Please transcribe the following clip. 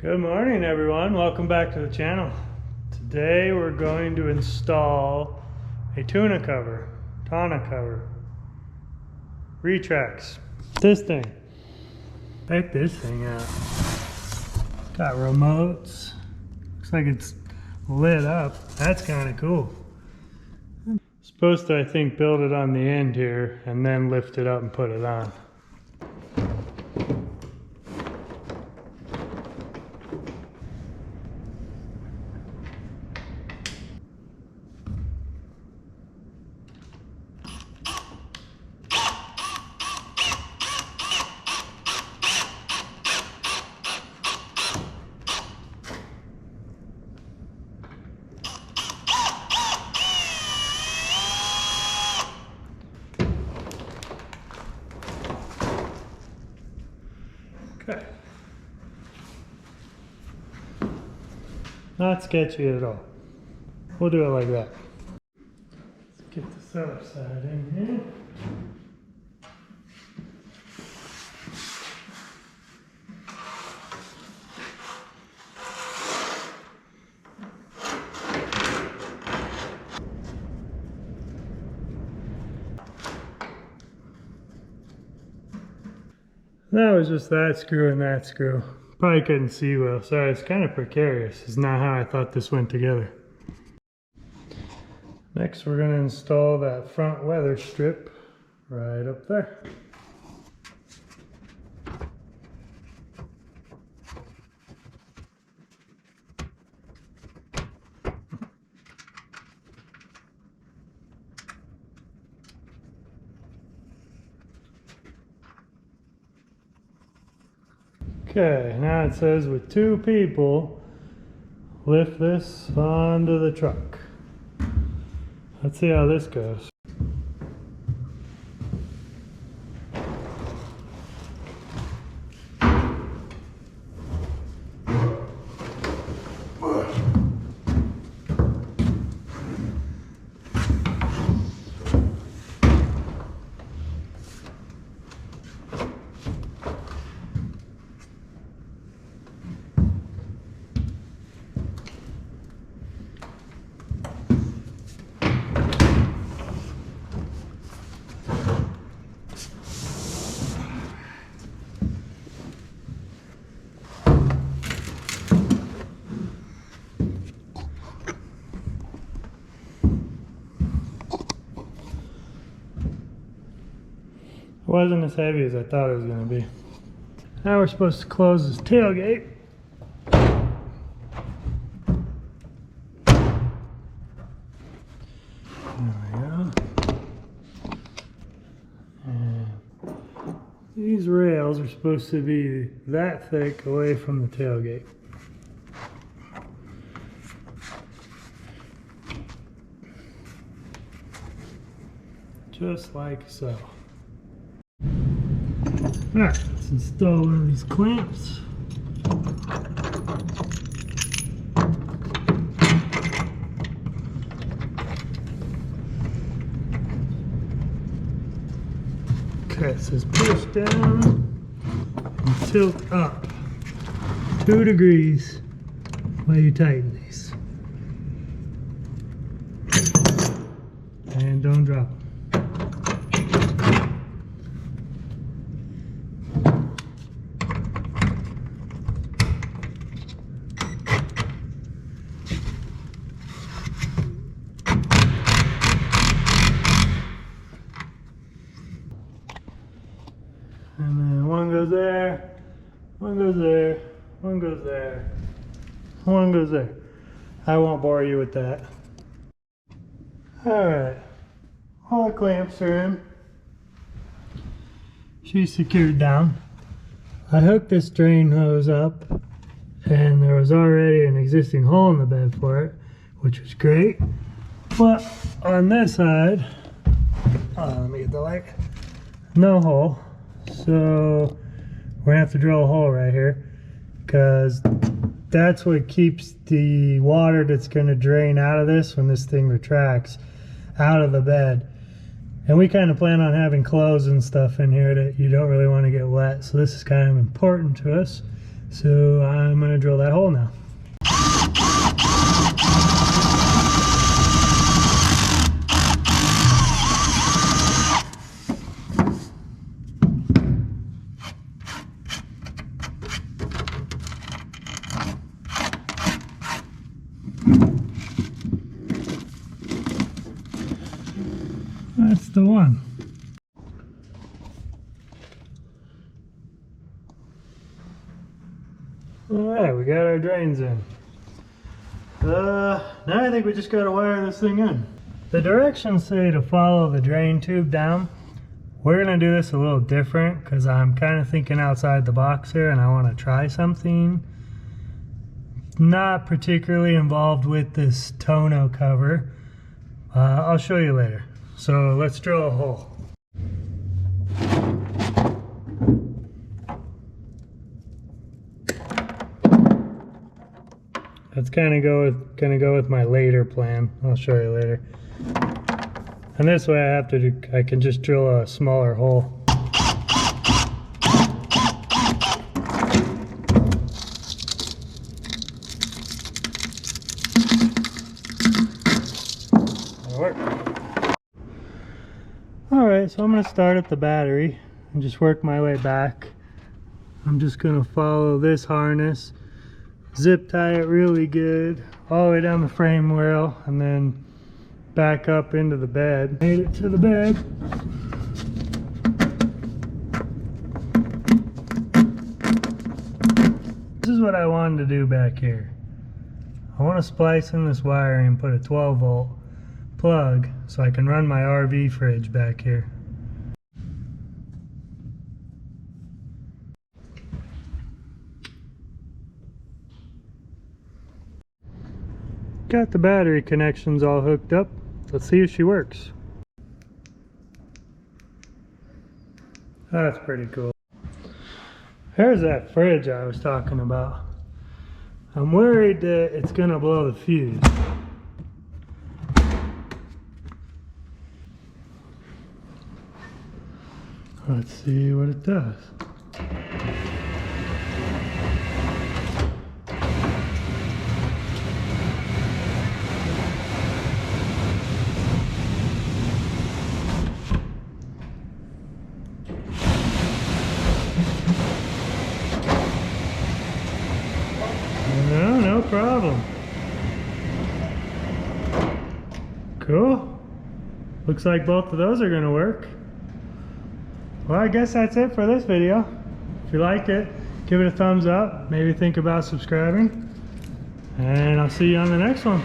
Good morning everyone, welcome back to the channel. Today we're going to install a Tonneau Conver, Retrax. This thing. Check this thing out. Got remotes. Looks like it's lit up. That's kind of cool. Supposed to, I think, build it on the end here and then lift it up and put it on. Okay. Not sketchy at all. We'll do it like that. Let's get this other side in here. That was just that screw and that screw. Probably couldn't see well. Sorry, it's kind of precarious. It's not how I thought this went together. Next, we're going to install that front weather strip right up there. Okay, now it says with 2 people, lift this onto the truck. Let's see how this goes. It wasn't as heavy as I thought it was going to be. Now we're supposed to close this tailgate. There we go. And these rails are supposed to be that thick away from the tailgate. Just like so. Alright, let's install one of these clamps. Okay, it says push down and tilt up 2 degrees while you tighten these. And don't drop them. And then one goes there, one goes there, one goes there, one goes there. I won't bore you with that. Alright, all the clamps are in. She's secured down. I hooked this drain hose up and there was already an existing hole in the bed for it, which was great. But on this side, let me get the light, no hole. So we're gonna have to drill a hole right here because that's what keeps the water that's gonna drain out of this when this thing retracts out of the bed. And we kind of plan on having clothes and stuff in here that you don't really want to get wet, so this is kind of important to us. So I'm gonna drill that hole now. That's the one. Alright, we got our drains in. Now I think we just gotta wire this thing in. The directions say to follow the drain tube down. We're gonna do this a little different because I'm kind of thinking outside the box here and I want to try something. Not particularly involved with this tonneau cover. I'll show you later. So let's drill a hole. That's gonna go with my later plan. I'll show you later. And this way I can just drill a smaller hole. That'll work. Alright, so I'm gonna start at the battery and just work my way back. I'm just gonna follow this harness, zip tie it really good all the way down the frame rail and then back up into the bed. Made it to the bed. This is what I wanted to do back here. I want to splice in this wiring and put a 12-volt plug so I can run my RV fridge back here. Got the battery connections all hooked up. Let's see if she works. That's pretty cool. Here's that fridge I was talking about. I'm worried that it's gonna blow the fuse. Let's see what it does. No problem. Cool. Looks like both of those are gonna work. Well, I guess that's it for this video. If you liked it, give it a thumbs up. Maybe think about subscribing. And I'll see you on the next one.